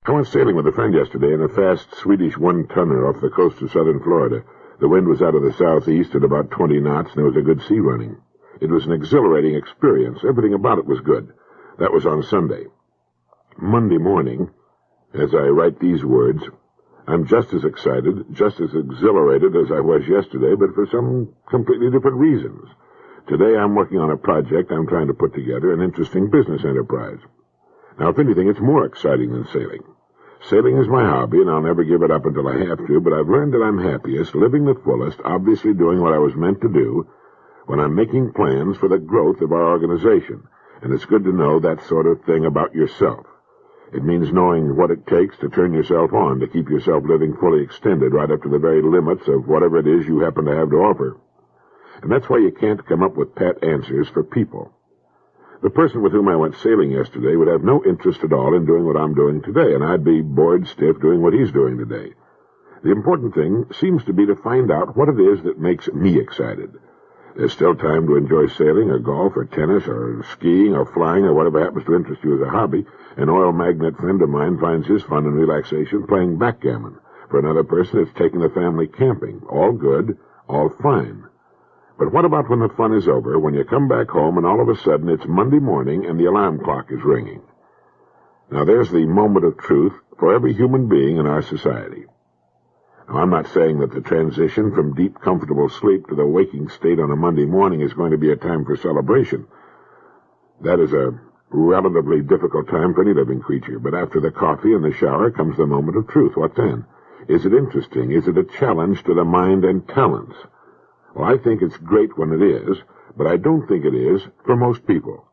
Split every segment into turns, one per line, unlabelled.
I went sailing with a friend yesterday in a fast Swedish one-tonner off the coast of southern Florida. The wind was out of the southeast at about 20 knots, and there was a good sea running. It was an exhilarating experience. Everything about it was good. That was on Sunday. Monday morning, as I write these words, I'm just as excited, just as exhilarated as I was yesterday, but for some completely different reasons. Today I'm working on a project I'm trying to put together, an interesting business enterprise. Now, if anything, it's more exciting than sailing. Sailing is my hobby, and I'll never give it up until I have to, but I've learned that I'm happiest, living the fullest, obviously doing what I was meant to do, when I'm making plans for the growth of our organization. And it's good to know that sort of thing about yourself. It means knowing what it takes to turn yourself on, to keep yourself living fully extended right up to the very limits of whatever it is you happen to have to offer. And that's why you can't come up with pat answers for people. The person with whom I went sailing yesterday would have no interest at all in doing what I'm doing today, and I'd be bored stiff doing what he's doing today. The important thing seems to be to find out what it is that makes me excited. There's still time to enjoy sailing or golf or tennis or skiing or flying or whatever happens to interest you as a hobby. An oil magnate friend of mine finds his fun and relaxation playing backgammon. For another person, it's taking the family camping. All good, all fine. But what about when the fun is over, when you come back home and all of a sudden it's Monday morning and the alarm clock is ringing? Now there's the moment of truth for every human being in our society. Now, I'm not saying that the transition from deep, comfortable sleep to the waking state on a Monday morning is going to be a time for celebration. That is a relatively difficult time for any living creature, but after the coffee and the shower comes the moment of truth. What then? Is it interesting? Is it a challenge to the mind and talents? Well, I think it's great when it is, but I don't think it is for most people.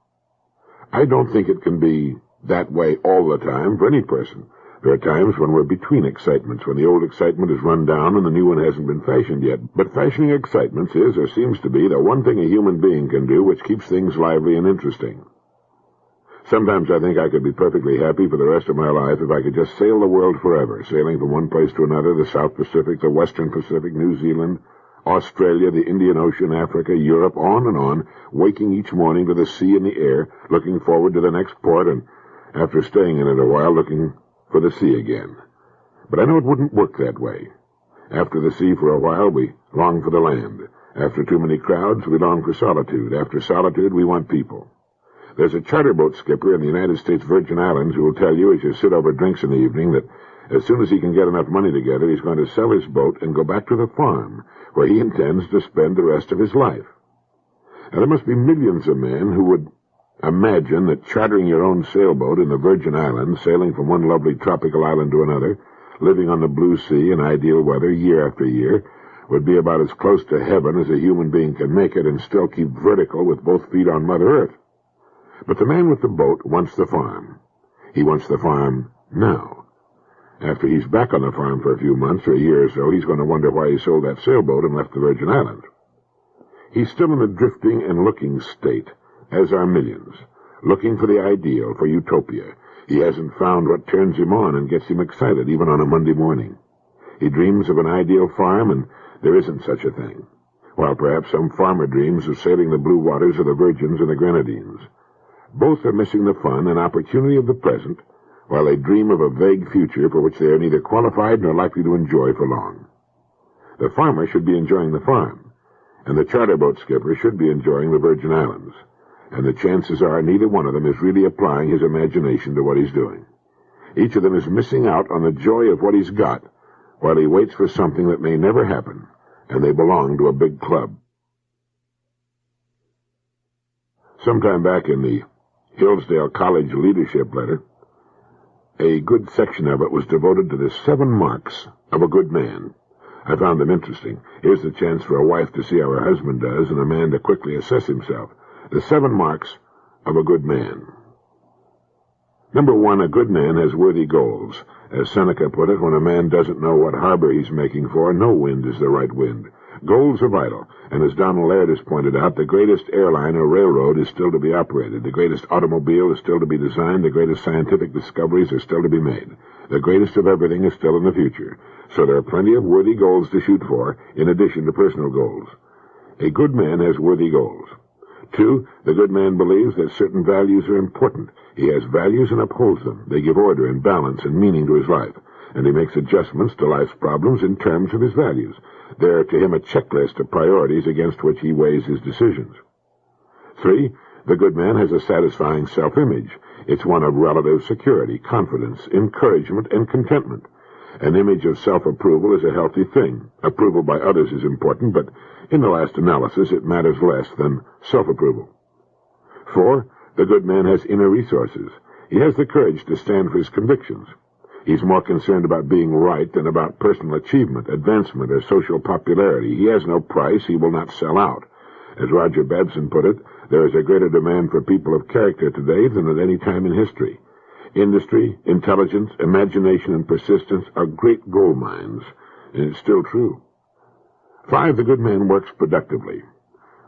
I don't think it can be that way all the time for any person. There are times when we're between excitements, when the old excitement is run down and the new one hasn't been fashioned yet. But fashioning excitements is, or seems to be, the one thing a human being can do which keeps things lively and interesting. Sometimes I think I could be perfectly happy for the rest of my life if I could just sail the world forever, sailing from one place to another, the South Pacific, the Western Pacific, New Zealand, Australia, the Indian Ocean, Africa, Europe, on, waking each morning to the sea and the air, looking forward to the next port, and after staying in it a while, looking for the sea again. But I know it wouldn't work that way. After the sea for a while, we long for the land. After too many crowds, we long for solitude. After solitude, we want people. There's a charter boat skipper in the United States Virgin Islands who will tell you as you sit over drinks in the evening that as soon as he can get enough money together, he's going to sell his boat and go back to the farm, where he intends to spend the rest of his life. Now, there must be millions of men who would imagine that chartering your own sailboat in the Virgin Islands, sailing from one lovely tropical island to another, living on the blue sea in ideal weather year after year, would be about as close to heaven as a human being can make it and still keep vertical with both feet on Mother Earth. But the man with the boat wants the farm. He wants the farm now. After he's back on the farm for a few months or a year or so, he's going to wonder why he sold that sailboat and left the Virgin Islands. He's still in the drifting and looking state, as are millions, looking for the ideal, for utopia. He hasn't found what turns him on and gets him excited, even on a Monday morning. He dreams of an ideal farm, and there isn't such a thing. While perhaps some farmer dreams of sailing the blue waters of the Virgins and the Grenadines. Both are missing the fun and opportunity of the present, while they dream of a vague future for which they are neither qualified nor likely to enjoy for long. The farmer should be enjoying the farm, and the charter boat skipper should be enjoying the Virgin Islands, and the chances are neither one of them is really applying his imagination to what he's doing. Each of them is missing out on the joy of what he's got, while he waits for something that may never happen, and they belong to a big club. Sometime back in the Hillsdale College leadership letter, a good section of it was devoted to the 7 marks of a good man. I found them interesting. Here's the chance for a wife to see how her husband does and a man to quickly assess himself. The 7 marks of a good man. Number 1, a good man has worthy goals. As Seneca put it, when a man doesn't know what harbor he's making for, no wind is the right wind. Goals are vital, and as Donald Laird has pointed out, the greatest airline or railroad is still to be operated. The greatest automobile is still to be designed. The greatest scientific discoveries are still to be made. The greatest of everything is still in the future. So there are plenty of worthy goals to shoot for, in addition to personal goals. A good man has worthy goals. 2, the good man believes that certain values are important. He has values and upholds them. They give order and balance and meaning to his life, and he makes adjustments to life's problems in terms of his values. They're to him a checklist of priorities against which he weighs his decisions. 3, the good man has a satisfying self-image. It's one of relative security, confidence, encouragement, and contentment. An image of self-approval is a healthy thing. Approval by others is important, but in the last analysis it matters less than self-approval. 4, the good man has inner resources. He has the courage to stand for his convictions. He's more concerned about being right than about personal achievement, advancement, or social popularity. He has no price. He will not sell out. As Roger Babson put it, there is a greater demand for people of character today than at any time in history. Industry, intelligence, imagination, and persistence are great gold mines, and it's still true. 5, the good man works productively.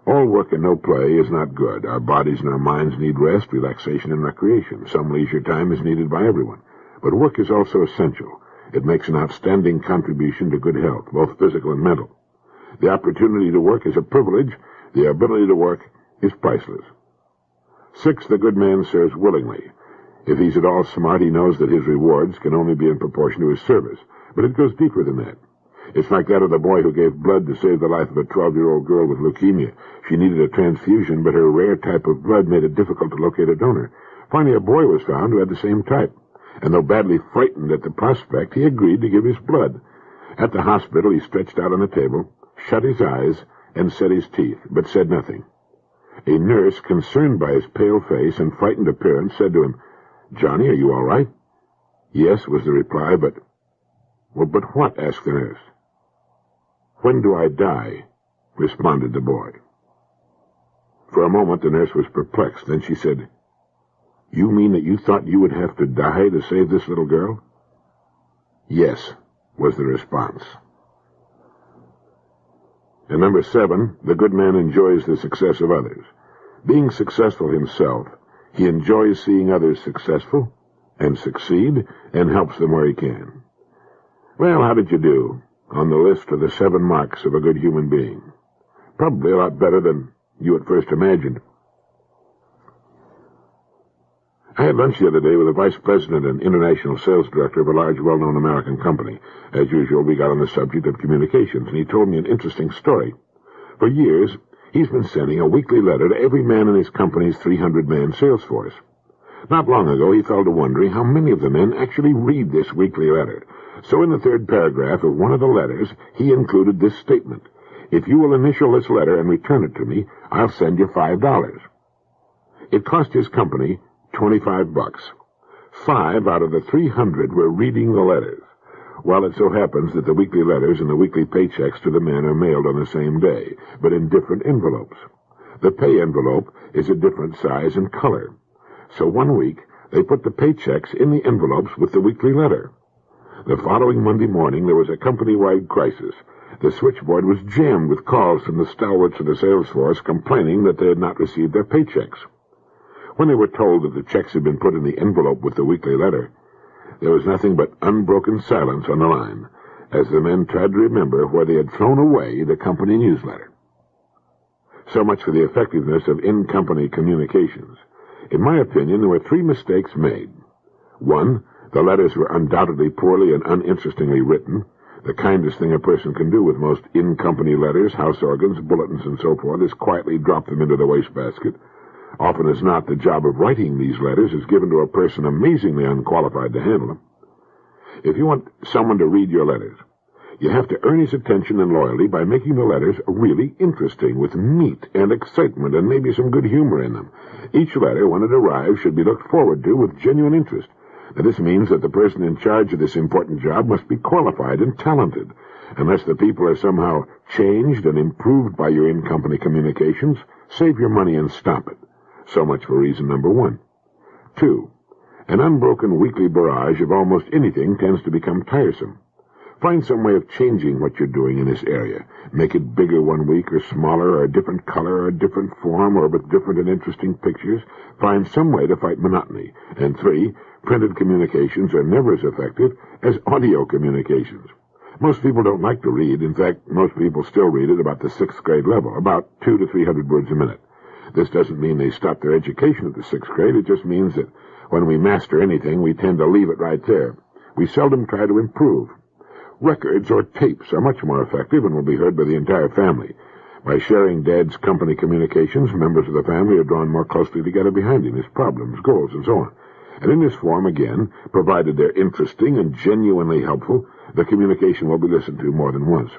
All work and no play is not good. Our bodies and our minds need rest, relaxation, and recreation. Some leisure time is needed by everyone. But work is also essential. It makes an outstanding contribution to good health, both physical and mental. The opportunity to work is a privilege. The ability to work is priceless. 6, the good man serves willingly. If he's at all smart, he knows that his rewards can only be in proportion to his service. But it goes deeper than that. It's like that of the boy who gave blood to save the life of a 12-year-old girl with leukemia. She needed a transfusion, but her rare type of blood made it difficult to locate a donor. Finally, a boy was found who had the same type. And though badly frightened at the prospect, he agreed to give his blood. At the hospital, he stretched out on the table, shut his eyes, and set his teeth, but said nothing. A nurse, concerned by his pale face and frightened appearance, said to him, "Johnny, are you all right?" "Yes," was the reply, but... "Well, but what?" asked the nurse. "When do I die?" responded the boy. For a moment, the nurse was perplexed. Then she said, "You mean that you thought you would have to die to save this little girl?" "Yes," was the response. And number 7, the good man enjoys the success of others. Being successful himself, he enjoys seeing others successful and succeed and helps them where he can. Well, how did you do on the list of the 7 marks of a good human being? Probably a lot better than you at first imagined. I had lunch the other day with the vice president and international sales director of a large, well-known American company. As usual, we got on the subject of communications, and he told me an interesting story. For years, he's been sending a weekly letter to every man in his company's 300-man sales force. Not long ago, he fell to wondering how many of the men actually read this weekly letter. So in the 3rd paragraph of one of the letters, he included this statement: "If you will initial this letter and return it to me, I'll send you $5. It cost his company $25. 5 out of the 300 were reading the letters. Well, it so happens that the weekly letters and the weekly paychecks to the men are mailed on the same day, but in different envelopes. The pay envelope is a different size and color. So one week, they put the paychecks in the envelopes with the weekly letter. The following Monday morning, there was a company-wide crisis. The switchboard was jammed with calls from the stalwarts of the sales force complaining that they had not received their paychecks. When they were told that the checks had been put in the envelope with the weekly letter, there was nothing but unbroken silence on the line, as the men tried to remember where they had thrown away the company newsletter. So much for the effectiveness of in-company communications. In my opinion, there were 3 mistakes made. 1, the letters were undoubtedly poorly and uninterestingly written. The kindest thing a person can do with most in-company letters, house organs, bulletins, and so forth is quietly drop them into the wastebasket. Often as not, the job of writing these letters is given to a person amazingly unqualified to handle them. If you want someone to read your letters, you have to earn his attention and loyalty by making the letters really interesting, with meat and excitement and maybe some good humor in them. Each letter, when it arrives, should be looked forward to with genuine interest. Now, this means that the person in charge of this important job must be qualified and talented. Unless the people are somehow changed and improved by your in-company communications, save your money and stop it. So much for reason number 1. 2, an unbroken weekly barrage of almost anything tends to become tiresome. Find some way of changing what you're doing in this area. Make it bigger one week, or smaller, or a different color, or a different form, or with different and interesting pictures. Find some way to fight monotony. And 3, printed communications are never as effective as audio communications. Most people don't like to read. In fact, most people still read at about the 6th grade level, about 200 to 300 words a minute. This doesn't mean they stop their education at the 6th grade. It just means that when we master anything, we tend to leave it right there. We seldom try to improve. Records or tapes are much more effective and will be heard by the entire family. By sharing Dad's company communications, members of the family are drawn more closely together behind him, his problems, goals, and so on. And in this form, again, provided they're interesting and genuinely helpful, the communication will be listened to more than once.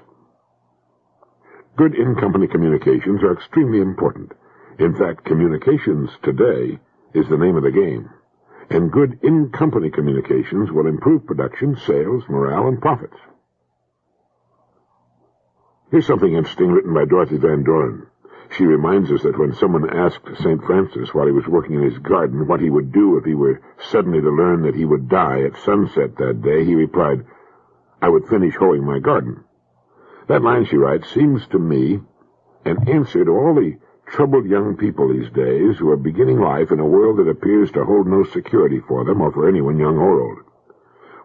Good in-company communications are extremely important. In fact, communications today is the name of the game. And good in-company communications will improve production, sales, morale, and profits. Here's something interesting written by Dorothy Van Doren. She reminds us that when someone asked St. Francis while he was working in his garden what he would do if he were suddenly to learn that he would die at sunset that day, he replied, "I would finish hoeing my garden." That line, she writes, seems to me an answer to all the troubled young people these days who are beginning life in a world that appears to hold no security for them or for anyone young or old.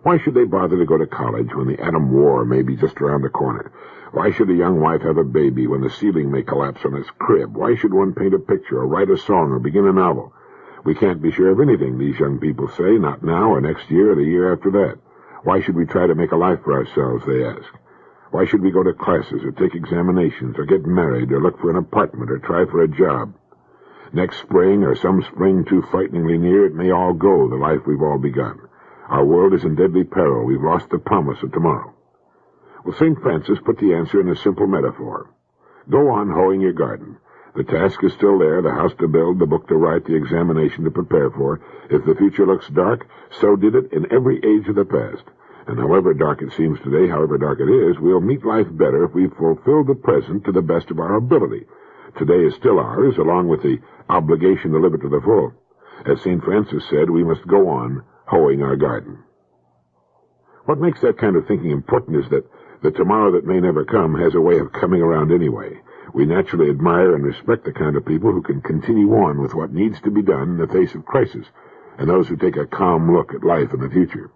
Why should they bother to go to college when the atom war may be just around the corner? Why should a young wife have a baby when the ceiling may collapse on his crib? Why should one paint a picture or write a song or begin a novel? We can't be sure of anything, these young people say, not now or next year or the year after that. Why should we try to make a life for ourselves, they ask. Why should we go to classes or take examinations or get married or look for an apartment or try for a job? Next spring or some spring too frighteningly near, it may all go, the life we've all begun. Our world is in deadly peril. We've lost the promise of tomorrow. Well, St. Francis put the answer in a simple metaphor. Go on hoeing your garden. The task is still there, the house to build, the book to write, the examination to prepare for. If the future looks dark, so did it in every age of the past. And however dark it seems today, however dark it is, we'll meet life better if we fulfill the present to the best of our ability. Today is still ours, along with the obligation to live it to the full. As St. Francis said, we must go on hoeing our garden. What makes that kind of thinking important is that the tomorrow that may never come has a way of coming around anyway. We naturally admire and respect the kind of people who can continue on with what needs to be done in the face of crisis, and those who take a calm look at life and the future.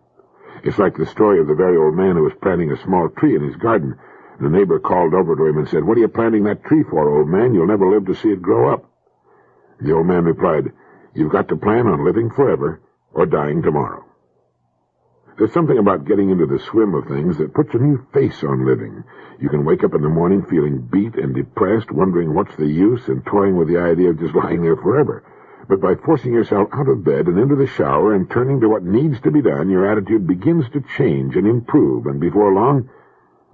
It's like the story of the very old man who was planting a small tree in his garden. The neighbor called over to him and said, "What are you planting that tree for, old man? You'll never live to see it grow up." The old man replied, "You've got to plan on living forever or dying tomorrow." There's something about getting into the swim of things that puts a new face on living. You can wake up in the morning feeling beat and depressed, wondering what's the use, and toying with the idea of just lying there forever. But by forcing yourself out of bed and into the shower and turning to what needs to be done, your attitude begins to change and improve, and before long,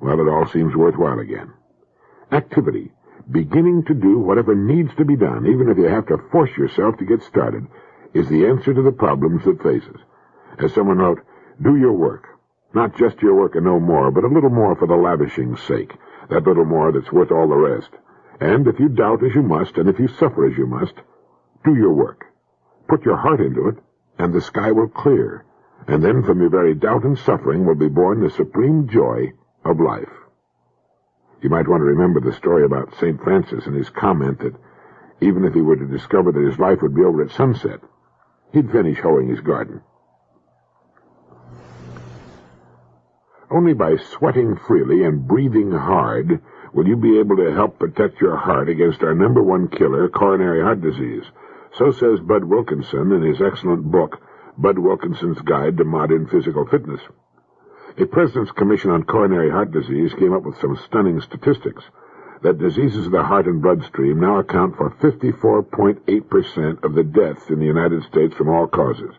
well, it all seems worthwhile again. Activity, beginning to do whatever needs to be done, even if you have to force yourself to get started, is the answer to the problems that face us. As someone wrote, do your work. Not just your work and no more, but a little more for the lavishing's sake, that little more that's worth all the rest. And if you doubt as you must, and if you suffer as you must, do your work. Put your heart into it, and the sky will clear. And then from your very doubt and suffering will be born the supreme joy of life. You might want to remember the story about St. Francis and his comment that even if he were to discover that his life would be over at sunset, he'd finish hoeing his garden. Only by sweating freely and breathing hard will you be able to help protect your heart against our number one killer, coronary heart disease. So says Bud Wilkinson in his excellent book, Bud Wilkinson's Guide to Modern Physical Fitness. A President's Commission on Coronary Heart Disease came up with some stunning statistics that diseases of the heart and bloodstream now account for 54.8% of the deaths in the United States from all causes.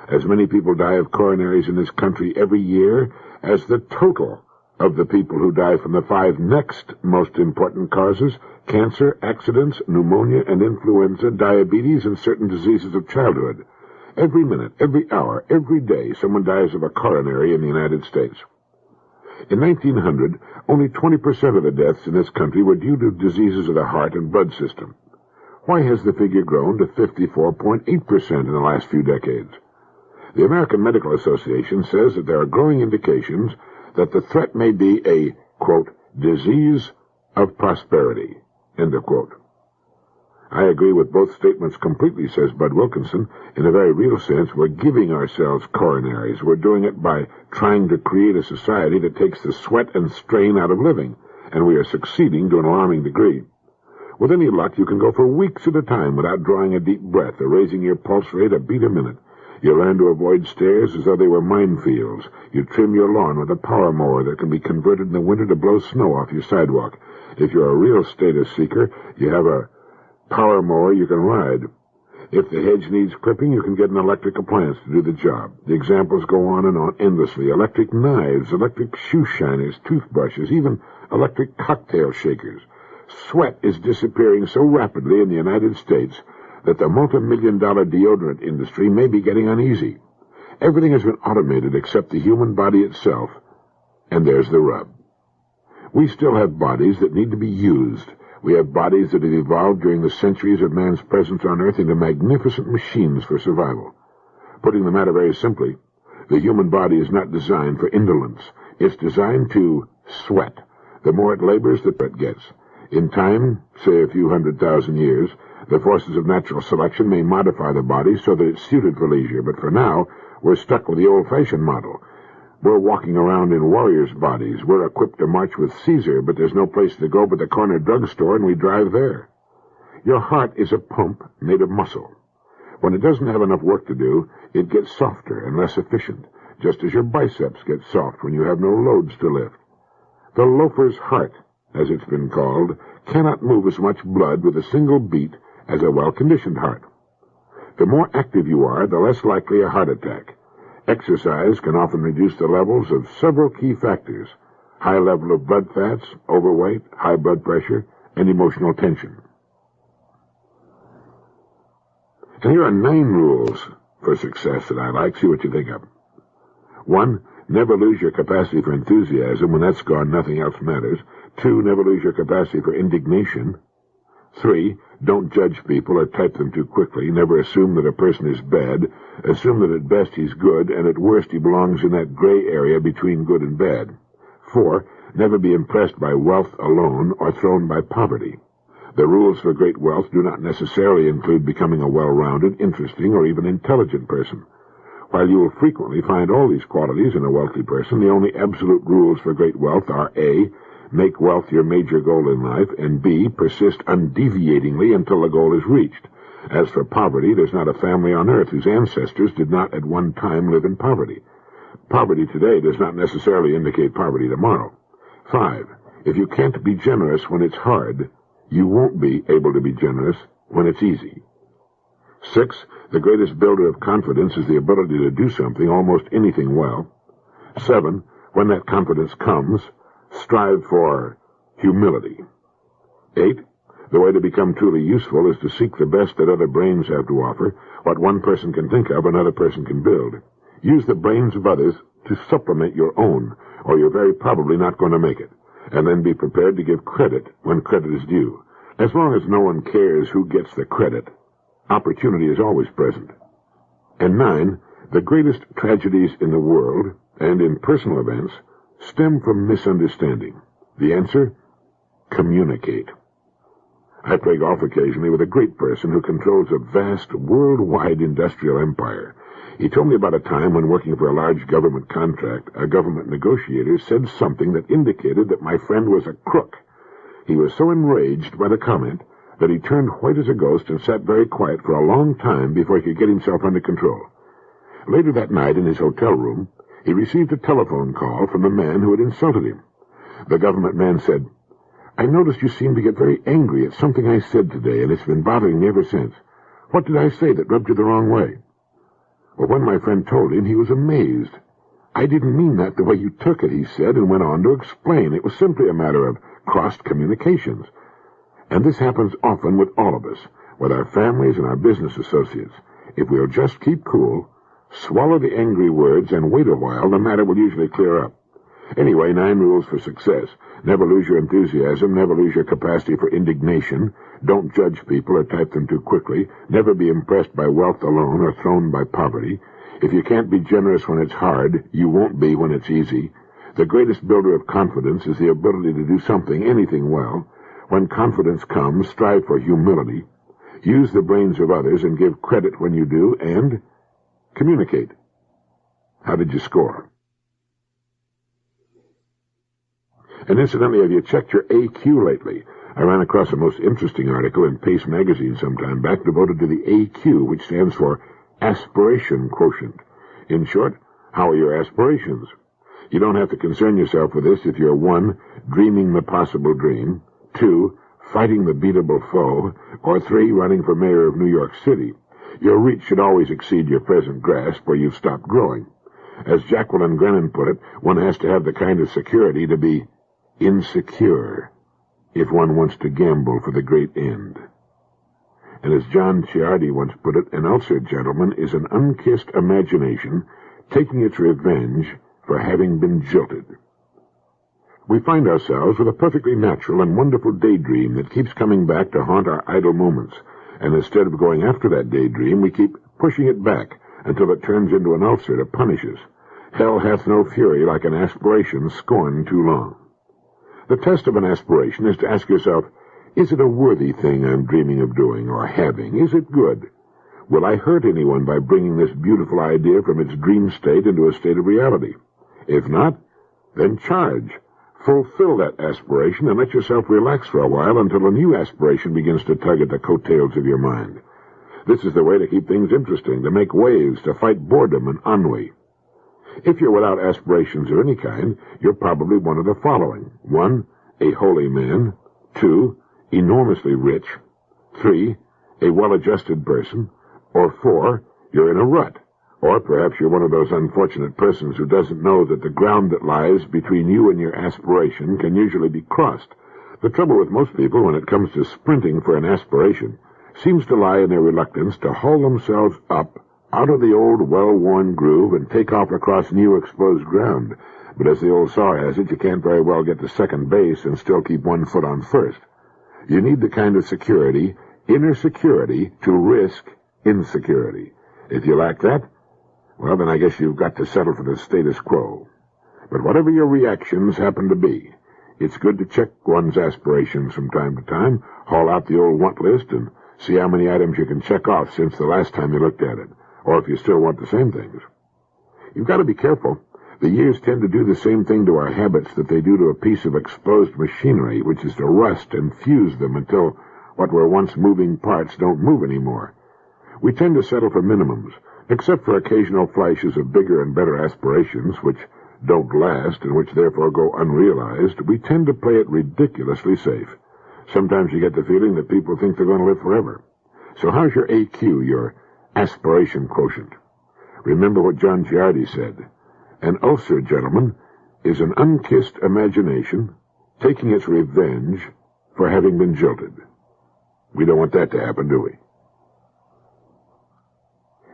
As many people die of coronaries in this country every year as the total of the people who die from the 5 next most important causes: cancer, accidents, pneumonia and influenza, diabetes, and certain diseases of childhood. Every minute, every hour, every day, someone dies of a coronary in the United States. In 1900, only 20% of the deaths in this country were due to diseases of the heart and blood system. Why has the figure grown to 54.8% in the last few decades? The American Medical Association says that there are growing indications that the threat may be a, quote, disease of prosperity, end of quote. I agree with both statements completely, says Bud Wilkinson. In a very real sense, we're giving ourselves coronaries. We're doing it by trying to create a society that takes the sweat and strain out of living, and we are succeeding to an alarming degree. With any luck, you can go for weeks at a time without drawing a deep breath or raising your pulse rate a beat a minute. You learn to avoid stairs as though they were minefields. You trim your lawn with a power mower that can be converted in the winter to blow snow off your sidewalk. If you're a real status seeker, you have a power mower you can ride. If the hedge needs clipping, you can get an electric appliance to do the job. The examples go on and on endlessly. Electric knives, electric shoe shiners, toothbrushes, even electric cocktail shakers. Sweat is disappearing so rapidly in the United States that the multi-million-dollar deodorant industry may be getting uneasy. Everything has been automated except the human body itself, and there's the rub. We still have bodies that need to be used. We have bodies that have evolved during the centuries of man's presence on Earth into magnificent machines for survival. Putting the matter very simply, the human body is not designed for indolence. It's designed to sweat. The more it labors, the better it gets. In time, say a few 100,000 years, the forces of natural selection may modify the body so that it's suited for leisure, but for now, we're stuck with the old-fashioned model. We're walking around in warriors' bodies. We're equipped to march with Caesar, but there's no place to go but the corner drugstore, and we drive there. Your heart is a pump made of muscle. When it doesn't have enough work to do, it gets softer and less efficient, just as your biceps get soft when you have no loads to lift. The loafer's heart, as it's been called, cannot move as much blood with a single beat as a well-conditioned heart. The more active you are, the less likely a heart attack. Exercise can often reduce the levels of several key factors: high level of blood fats, overweight, high blood pressure, and emotional tension. And here are 9 rules for success that I like. See what you think of. 1. Never lose your capacity for enthusiasm. When that's gone, nothing else matters. 2. Never lose your capacity for indignation. 3. Don't judge people or type them too quickly. Never assume that a person is bad. Assume that at best he's good, and at worst he belongs in that gray area between good and bad. 4. Never be impressed by wealth alone or thrown by poverty. The rules for great wealth do not necessarily include becoming a well-rounded, interesting, or even intelligent person. While you will frequently find all these qualities in a wealthy person, the only absolute rules for great wealth are A. Make wealth your major goal in life, and B. Persist undeviatingly until the goal is reached. As for poverty, there's not a family on earth whose ancestors did not at one time live in poverty. Poverty today does not necessarily indicate poverty tomorrow. 5. If you can't be generous when it's hard, you won't be able to be generous when it's easy. 6. The greatest builder of confidence is the ability to do something, almost anything, well. 7. When that confidence comes, strive for humility. 8. The way to become truly useful is to seek the best that other brains have to offer. What one person can think of, another person can build. Use the brains of others to supplement your own, or you're very probably not going to make it. And then be prepared to give credit when credit is due. As long as no one cares who gets the credit, opportunity is always present. And 9, the greatest tragedies in the world, and in personal events, stem from misunderstanding. The answer? Communicate. I play golf occasionally with a great person who controls a vast, worldwide industrial empire. He told me about a time when working for a large government contract, a government negotiator said something that indicated that my friend was a crook. He was so enraged by the comment that he turned white as a ghost and sat very quiet for a long time before he could get himself under control. Later that night in his hotel room, he received a telephone call from the man who had insulted him. The government man said, "I noticed you seem to get very angry at something I said today, and it's been bothering me ever since. What did I say that rubbed you the wrong way?" Well, when my friend told him, he was amazed. "I didn't mean that the way you took it," he said, and went on to explain. It was simply a matter of crossed communications. And this happens often with all of us, with our families and our business associates. If we'll just keep cool, swallow the angry words, and wait a while, the matter will usually clear up. Anyway, 9 rules for success. Never lose your enthusiasm. Never lose your capacity for indignation. Don't judge people or type them too quickly. Never be impressed by wealth alone or thrown by poverty. If you can't be generous when it's hard, you won't be when it's easy. The greatest builder of confidence is the ability to do something, anything, well. When confidence comes, strive for humility. Use the brains of others and give credit when you do, and communicate. How did you score? And incidentally, have you checked your AQ lately? I ran across a most interesting article in Pace magazine some time back devoted to the AQ, which stands for Aspiration Quotient. In short, how are your aspirations? You don't have to concern yourself with this if you're 1, dreaming the possible dream, 2, fighting the beatable foe, or 3, running for mayor of New York City. Your reach should always exceed your present grasp, or you've stopped growing. As Jacqueline Grennan put it, one has to have the kind of security to be insecure if one wants to gamble for the great end. And as John Ciardi once put it, an ulcered gentleman is an unkissed imagination taking its revenge for having been jilted. We find ourselves with a perfectly natural and wonderful daydream that keeps coming back to haunt our idle moments, and instead of going after that daydream, we keep pushing it back until it turns into an ulcer to punish us. Hell hath no fury like an aspiration scorned too long. The test of an aspiration is to ask yourself, is it a worthy thing I'm dreaming of doing or having? Is it good? Will I hurt anyone by bringing this beautiful idea from its dream state into a state of reality? If not, then charge. Fulfill that aspiration and let yourself relax for a while until a new aspiration begins to tug at the coattails of your mind. This is the way to keep things interesting, to make waves, to fight boredom and ennui. If you're without aspirations of any kind, you're probably one of the following. 1, a holy man. 2, enormously rich. 3, a well-adjusted person. Or 4, you're in a rut. Or perhaps you're one of those unfortunate persons who doesn't know that the ground that lies between you and your aspiration can usually be crossed. The trouble with most people when it comes to sprinting for an aspiration seems to lie in their reluctance to haul themselves up out of the old well-worn groove and take off across new exposed ground. But as the old saw has it, you can't very well get to second base and still keep one foot on first. You need the kind of security, inner security, to risk insecurity. If you lack that, well, then I guess you've got to settle for the status quo. But whatever your reactions happen to be, it's good to check one's aspirations from time to time, haul out the old want list, and see how many items you can check off since the last time you looked at it, or if you still want the same things. You've got to be careful. The years tend to do the same thing to our habits that they do to a piece of exposed machinery, which is to rust and fuse them until what were once moving parts don't move anymore. We tend to settle for minimums, except for occasional flashes of bigger and better aspirations, which don't last and which therefore go unrealized. We tend to play it ridiculously safe. Sometimes you get the feeling that people think they're going to live forever. So how's your AQ, your aspiration quotient? Remember what John Ciardi said. An ulcer, gentlemen, is an unkissed imagination taking its revenge for having been jilted. We don't want that to happen, do we?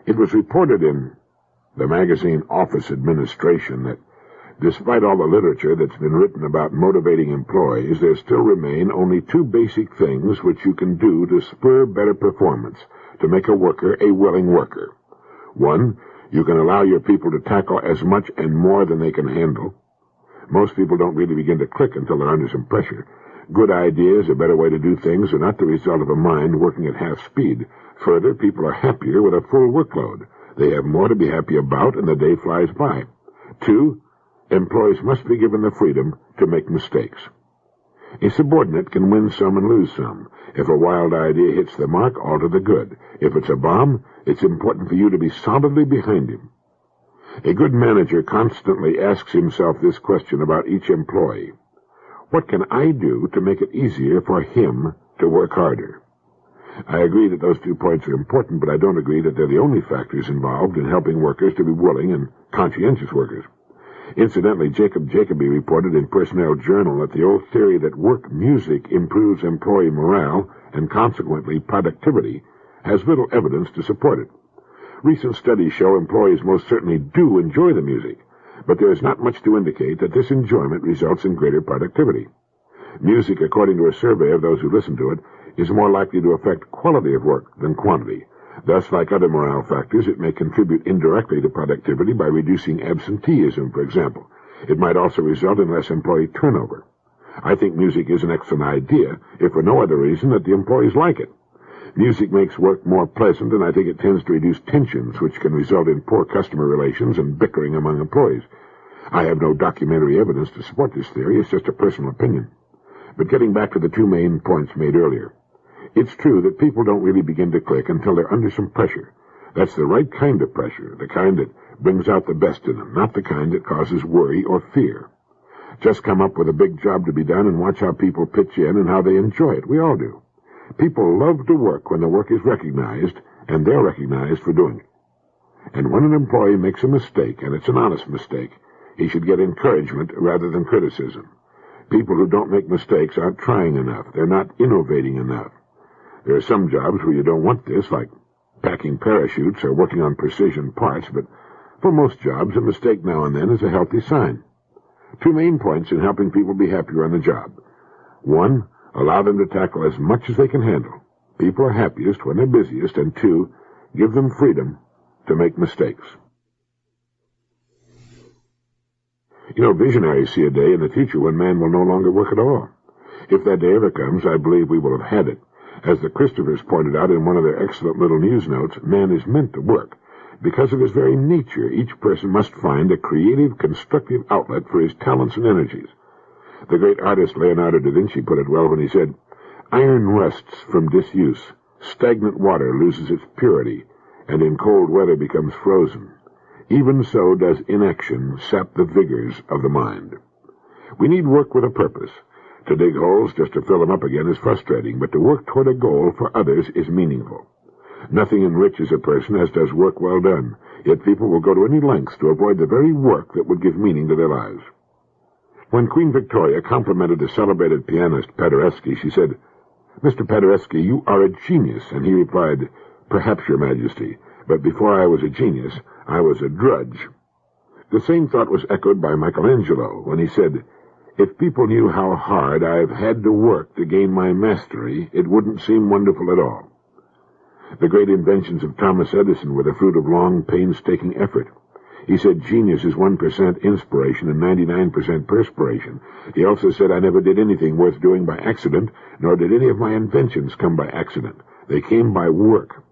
It was reported in the magazine Office Administration that despite all the literature that's been written about motivating employees, there still remain only 2 basic things which you can do to spur better performance, to make a worker a willing worker. 1, you can allow your people to tackle as much and more than they can handle. Most people don't really begin to click until they're under some pressure. Good ideas, a better way to do things, are not the result of a mind working at half speed. Further, people are happier with a full workload. They have more to be happy about, and the day flies by. 2, employees must be given the freedom to make mistakes. A subordinate can win some and lose some. If a wild idea hits the mark, all to the good. If it's a bomb, it's important for you to be solidly behind him. A good manager constantly asks himself this question about each employee. What can I do to make it easier for him to work harder? I agree that those 2 points are important, but I don't agree that they're the only factors involved in helping workers to be willing and conscientious workers. Incidentally, Jacob Jacoby reported in Personnel Journal that the old theory that work music improves employee morale and consequently productivity has little evidence to support it. Recent studies show employees most certainly do enjoy the music, but there is not much to indicate that this enjoyment results in greater productivity. Music, according to a survey of those who listen to it, is more likely to affect quality of work than quantity. Thus, like other morale factors, it may contribute indirectly to productivity by reducing absenteeism, for example. It might also result in less employee turnover. I think music is an excellent idea, if for no other reason that the employees like it. Music makes work more pleasant, and I think it tends to reduce tensions, which can result in poor customer relations and bickering among employees. I have no documentary evidence to support this theory. It's just a personal opinion. But getting back to the two main points made earlier, it's true that people don't really begin to click until they're under some pressure. That's the right kind of pressure, the kind that brings out the best in them, not the kind that causes worry or fear. Just come up with a big job to be done and watch how people pitch in and how they enjoy it. We all do. People love to work when the work is recognized, and they're recognized for doing it. And when an employee makes a mistake, and it's an honest mistake, he should get encouragement rather than criticism. People who don't make mistakes aren't trying enough. They're not innovating enough. There are some jobs where you don't want this, like packing parachutes or working on precision parts, but for most jobs, a mistake now and then is a healthy sign. Two main points in helping people be happier on the job. One, allow them to tackle as much as they can handle. People are happiest when they're busiest. And two, give them freedom to make mistakes. You know, visionaries see a day in the future when man will no longer work at all. If that day ever comes, I believe we will have had it. As the Christophers pointed out in one of their excellent little news notes, man is meant to work. Because of his very nature, each person must find a creative, constructive outlet for his talents and energies. The great artist Leonardo da Vinci put it well when he said, "Iron rusts from disuse, stagnant water loses its purity, and in cold weather becomes frozen. Even so does inaction sap the vigors of the mind." We need work with a purpose. To dig holes just to fill them up again is frustrating, but to work toward a goal for others is meaningful. Nothing enriches a person as does work well done, yet people will go to any lengths to avoid the very work that would give meaning to their lives. When Queen Victoria complimented the celebrated pianist Paderewski, she said, "Mr. Paderewski, you are a genius," and he replied, "Perhaps, Your Majesty, but before I was a genius, I was a drudge." The same thought was echoed by Michelangelo when he said, "If people knew how hard I've had to work to gain my mastery, it wouldn't seem wonderful at all." The great inventions of Thomas Edison were the fruit of long, painstaking effort. He said genius is 1% inspiration and 99% perspiration. He also said, "I never did anything worth doing by accident, nor did any of my inventions come by accident. They came by work."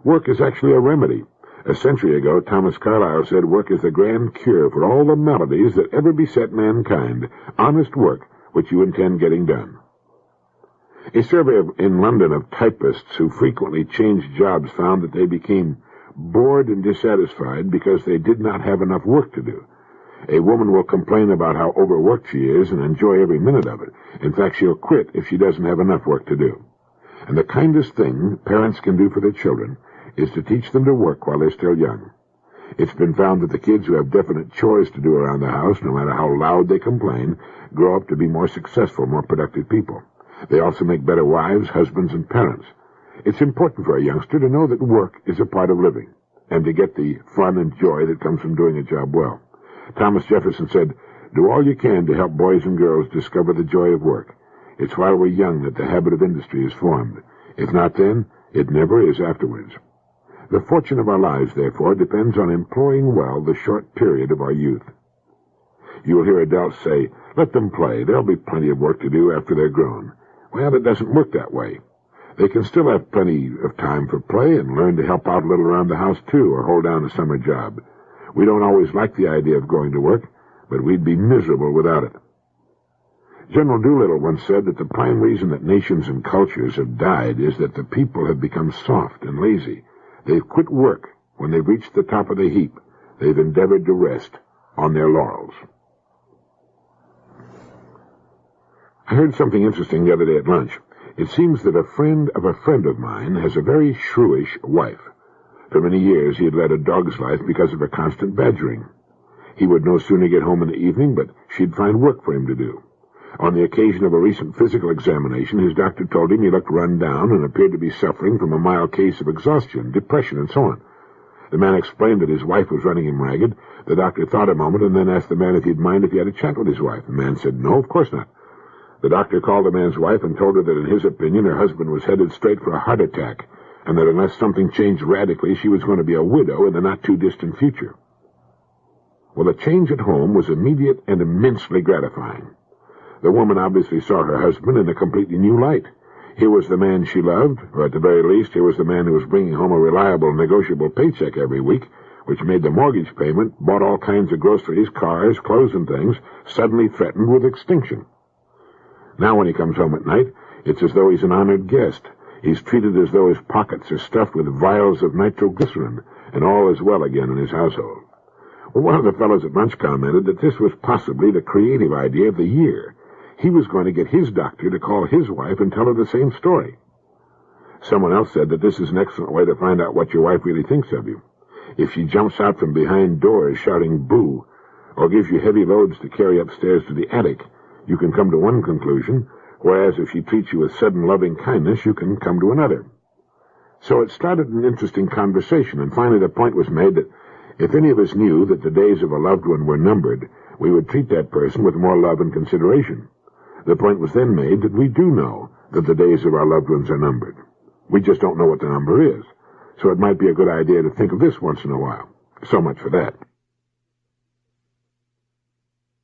Work is actually a remedy. A century ago, Thomas Carlyle said work is the grand cure for all the maladies that ever beset mankind. Honest work, which you intend getting done. A survey in London of typists who frequently changed jobs found that they became bored and dissatisfied because they did not have enough work to do. A woman will complain about how overworked she is and enjoy every minute of it. In fact, she'll quit if she doesn't have enough work to do. And the kindest thing parents can do for their children is to teach them to work while they're still young. It's been found that the kids who have definite chores to do around the house, no matter how loud they complain, grow up to be more successful, more productive people. They also make better wives, husbands, and parents. It's important for a youngster to know that work is a part of living, and to get the fun and joy that comes from doing a job well. Thomas Jefferson said, "Do all you can to help boys and girls discover the joy of work. It's while we're young that the habit of industry is formed. If not then, it never is afterwards." The fortune of our lives, therefore, depends on employing well the short period of our youth. You will hear adults say, "Let them play. There'll be plenty of work to do after they're grown." Well, it doesn't work that way. They can still have plenty of time for play and learn to help out a little around the house, too, or hold down a summer job. We don't always like the idea of going to work, but we'd be miserable without it. General Doolittle once said that the prime reason that nations and cultures have died is that the people have become soft and lazy. They've quit work when they've reached the top of the heap. They've endeavored to rest on their laurels. I heard something interesting the other day at lunch. It seems that a friend of mine has a very shrewish wife. For many years he had led a dog's life because of her constant badgering. He would no sooner get home in the evening, but she'd find work for him to do. On the occasion of a recent physical examination, his doctor told him he looked run down and appeared to be suffering from a mild case of exhaustion, depression, and so on. The man explained that his wife was running him ragged. The doctor thought a moment and then asked the man if he'd mind if he had a chat with his wife. The man said, "No, of course not." The doctor called the man's wife and told her that in his opinion her husband was headed straight for a heart attack, and that unless something changed radically, she was going to be a widow in the not-too-distant future. Well, the change at home was immediate and immensely gratifying. The woman obviously saw her husband in a completely new light. Here was the man she loved, or at the very least, here was the man who was bringing home a reliable, negotiable paycheck every week, which made the mortgage payment, bought all kinds of groceries, cars, clothes, and things, suddenly threatened with extinction. Now when he comes home at night, it's as though he's an honored guest. He's treated as though his pockets are stuffed with vials of nitroglycerin, and all is well again in his household. Well, one of the fellows at lunch commented that this was possibly the creative idea of the year. He was going to get his doctor to call his wife and tell her the same story. Someone else said that this is an excellent way to find out what your wife really thinks of you. If she jumps out from behind doors shouting boo, or gives you heavy loads to carry upstairs to the attic, you can come to one conclusion, whereas if she treats you with sudden loving kindness, you can come to another. So it started an interesting conversation, and finally the point was made that if any of us knew that the days of a loved one were numbered, we would treat that person with more love and consideration. The point was then made that we do know that the days of our loved ones are numbered. We just don't know what the number is, so it might be a good idea to think of this once in a while. So much for that.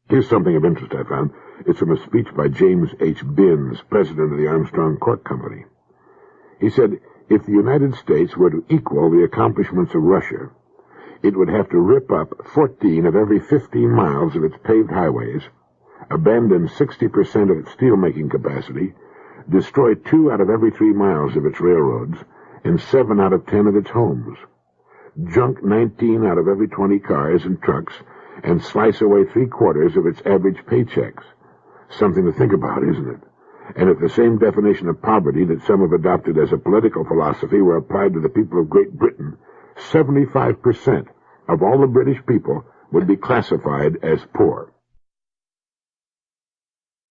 Here's something of interest I found. It's from a speech by James H. Binns, president of the Armstrong Cork Company. He said, if the United States were to equal the accomplishments of Russia, it would have to rip up 14 of every 15 miles of its paved highways, abandon 60% of its steel-making capacity, destroy 2 out of every 3 miles of its railroads, and 7 out of 10 of its homes, junk 19 out of every 20 cars and trucks, and slice away 3/4 of its average paychecks. Something to think about, isn't it? And if the same definition of poverty that some have adopted as a political philosophy were applied to the people of Great Britain, 75% of all the British people would be classified as poor.